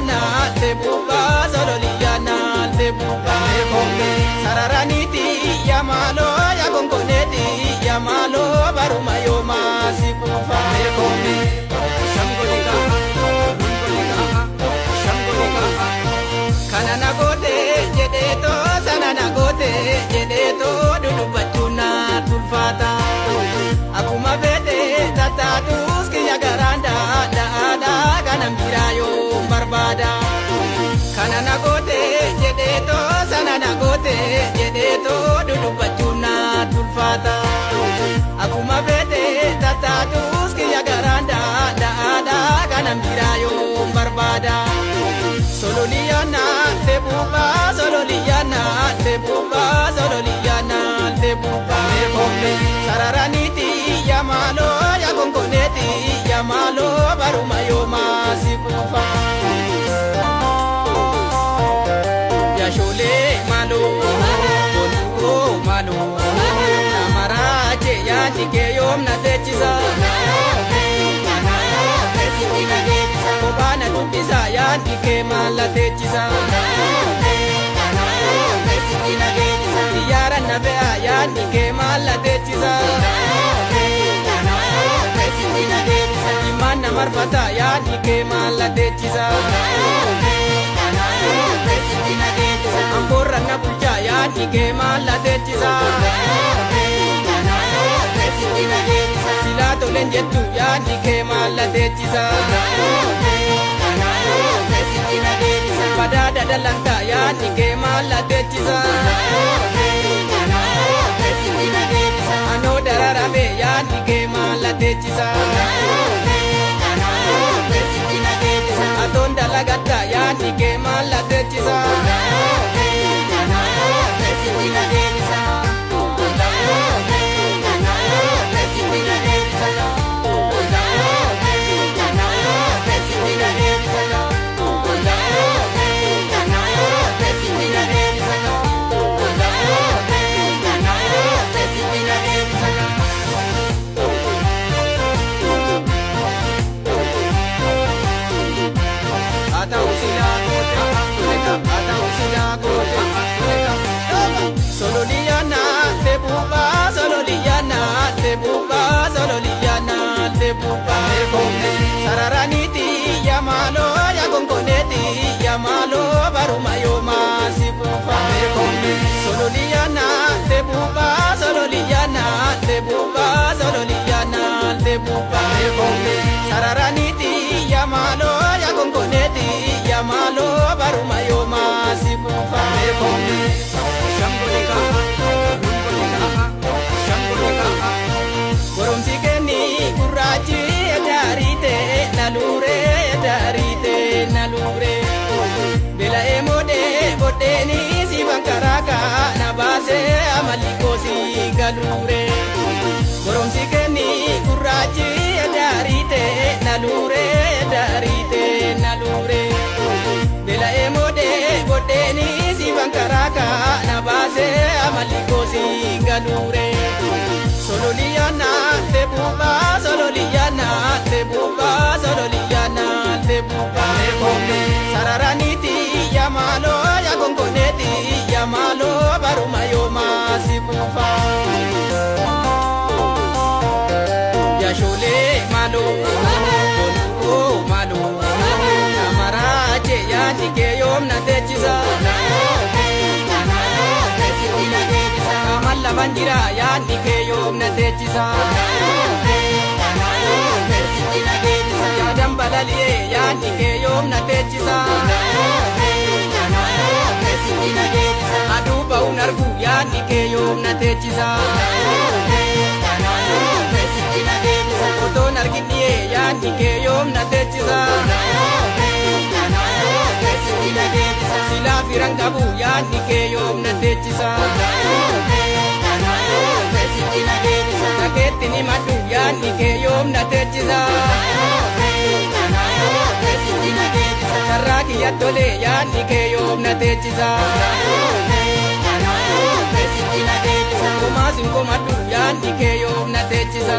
sololiyana te buba sololiyana te buba sararaniti yamalo ya gongoneti yamalo baruma yoma sikufa shangolika kanana gote jedeto sanana gote jedeto dudubachuna tulfata akuma vete tatatus kiya garanda daada kanambira yo barbada kanana gote jedeto sanana gote jedeto dudubachuna tulfata akuma vete tatatus kiya garanda daada kanambira yo barbada sololiyana te buba sololiyana te buba sololiyana te buba sararaniti yamalo ya gongoneti yamalo baruma yoma sikufa ya shole malo bolugo malo namaraje ya tike yom na techiza kobana tupisa ya tike mala techiza yara na bea ya tike mala techiza imana marfata ya tike mala techiza amborra na bulja ya tike mala techiza silato lenjetu ya tike mala techiza badada dalanta ya tike mala techiza ano dararabe ya tike mala techiza atonda lagata ya tike mala techiza sololiyana te buba sololiyana te buba sololiyana te buba sararaniti yamalo ya gongoneti yamalo baruma yoma sikufa sololiyana te buba sololiyana te buba sololiyana te buba sararaniti yamalo ya gongoneti yamalo baruma yoma sikufa goromsikeni gurrachi edarite nalure bela emode bodeni sibankaraka nabase amalikosi galure goromsikeni gurrachi edarite nalure bela emode bodeni sibankaraka nabase amalikosi galure sololiyana te buba sololiyana te buba sololiyana te buba sararaniti yamalo ya gongoneti yamalo baruma yoma sikufa ya shole malo bolugo malo namaraje ya tike yom na techiza amalla banjira ya tike yom na techiza ya dambalaliye ya tike yom na techiza aduba unargu ya tike yom na techiza oton arginiye ya tike yom na techiza sila firangabu ya tike yom na techiza naketini madu ya tike yom na techiza sarraki ya tole ya tike yom na techiza kumasin komadu ya tike yom na techiza